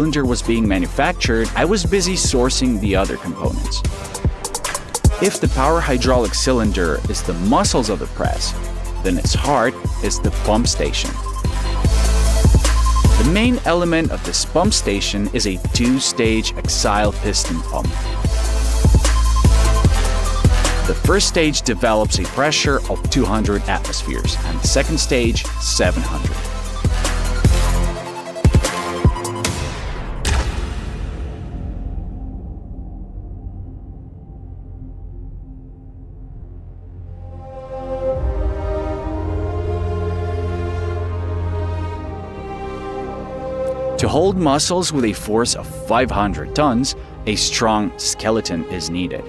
cylinder was being manufactured, I was busy sourcing the other components. If the power hydraulic cylinder is the muscles of the press, then its heart is the pump station. The main element of this pump station is a two-stage axial piston pump. The first stage develops a pressure of 200 atmospheres and the second stage 700. To hold muscles with a force of 500 tons, a strong skeleton is needed.